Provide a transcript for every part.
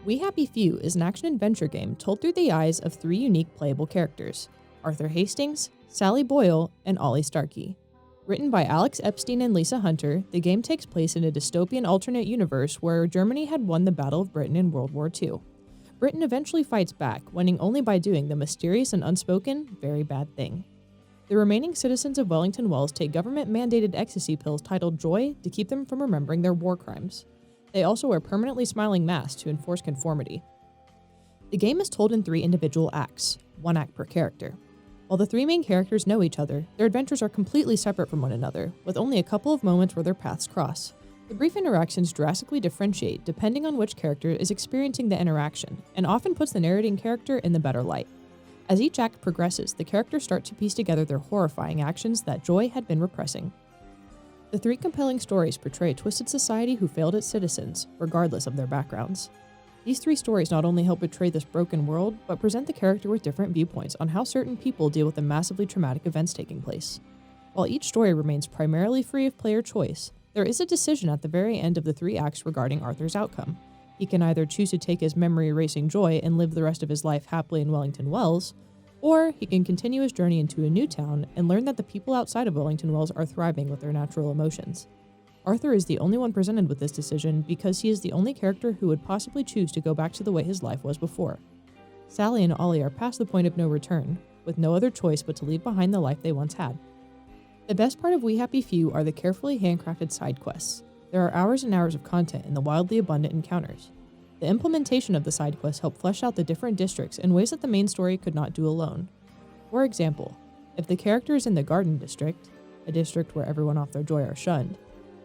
We Happy Few is an action-adventure game told through the eyes of three unique playable characters, Arthur Hastings, Sally Boyle, and Ollie Starkey. Written by Alex Epstein and Lisa Hunter, the game takes place in a dystopian alternate universe where Germany had won the Battle of Britain in World War II. Britain eventually fights back, winning only by doing the mysterious and unspoken, very bad thing. The remaining citizens of Wellington Wells take government-mandated ecstasy pills titled Joy to keep them from remembering their war crimes. They also wear permanently smiling masks to enforce conformity. The game is told in 3 individual acts, 1 act per character. While the 3 main characters know each other, their adventures are completely separate from one another, with only a couple of moments where their paths cross. The brief interactions drastically differentiate depending on which character is experiencing the interaction, and often puts the narrating character in the better light. As each act progresses, the characters start to piece together their horrifying actions that Joy had been repressing. The 3 compelling stories portray a twisted society who failed its citizens, regardless of their backgrounds. These 3 stories not only help portray this broken world, but present the character with different viewpoints on how certain people deal with the massively traumatic events taking place. While each story remains primarily free of player choice, there is a decision at the very end of the 3 acts regarding Arthur's outcome. He can either choose to take his memory-erasing joy and live the rest of his life happily in Wellington Wells, or he can continue his journey into a new town and learn that the people outside of Wellington Wells are thriving with their natural emotions. Arthur is the only one presented with this decision because he is the only character who would possibly choose to go back to the way his life was before. Sally and Ollie are past the point of no return, with no other choice but to leave behind the life they once had. The best part of We Happy Few are the carefully handcrafted side quests. There are hours and hours of content in the wildly abundant encounters. The implementation of the side quests help flesh out the different districts in ways that the main story could not do alone. For example, if the character is in the Garden District, a district where everyone off their joy are shunned,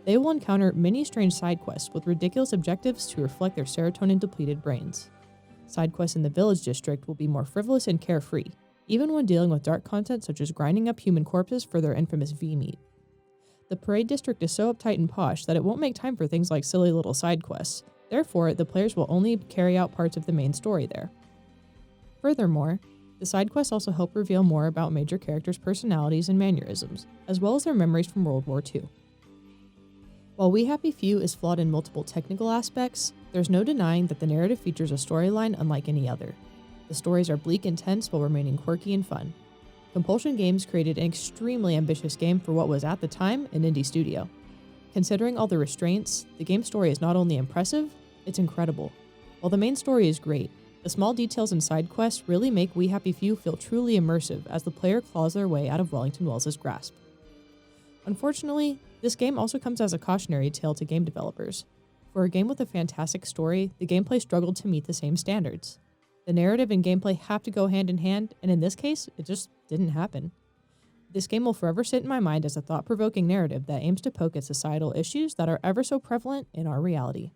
they will encounter many strange side quests with ridiculous objectives to reflect their serotonin-depleted brains. Side quests in the Village District will be more frivolous and carefree, even when dealing with dark content such as grinding up human corpses for their infamous V-meat. The Parade District is so uptight and posh that it won't make time for things like silly little side quests. Therefore, the players will only carry out parts of the main story there. Furthermore, the side quests also help reveal more about major characters' personalities and mannerisms, as well as their memories from World War II. While We Happy Few is flawed in multiple technical aspects, there's no denying that the narrative features a storyline unlike any other. The stories are bleak and tense while remaining quirky and fun. Compulsion Games created an extremely ambitious game for what was at the time an indie studio. Considering all the restraints, the game's story is not only impressive, it's incredible. While the main story is great, the small details and side quests really make We Happy Few feel truly immersive as the player claws their way out of Wellington Wells' grasp. Unfortunately, this game also comes as a cautionary tale to game developers. For a game with a fantastic story, the gameplay struggled to meet the same standards. The narrative and gameplay have to go hand in hand, and in this case, it just didn't happen. This game will forever sit in my mind as a thought-provoking narrative that aims to poke at societal issues that are ever so prevalent in our reality.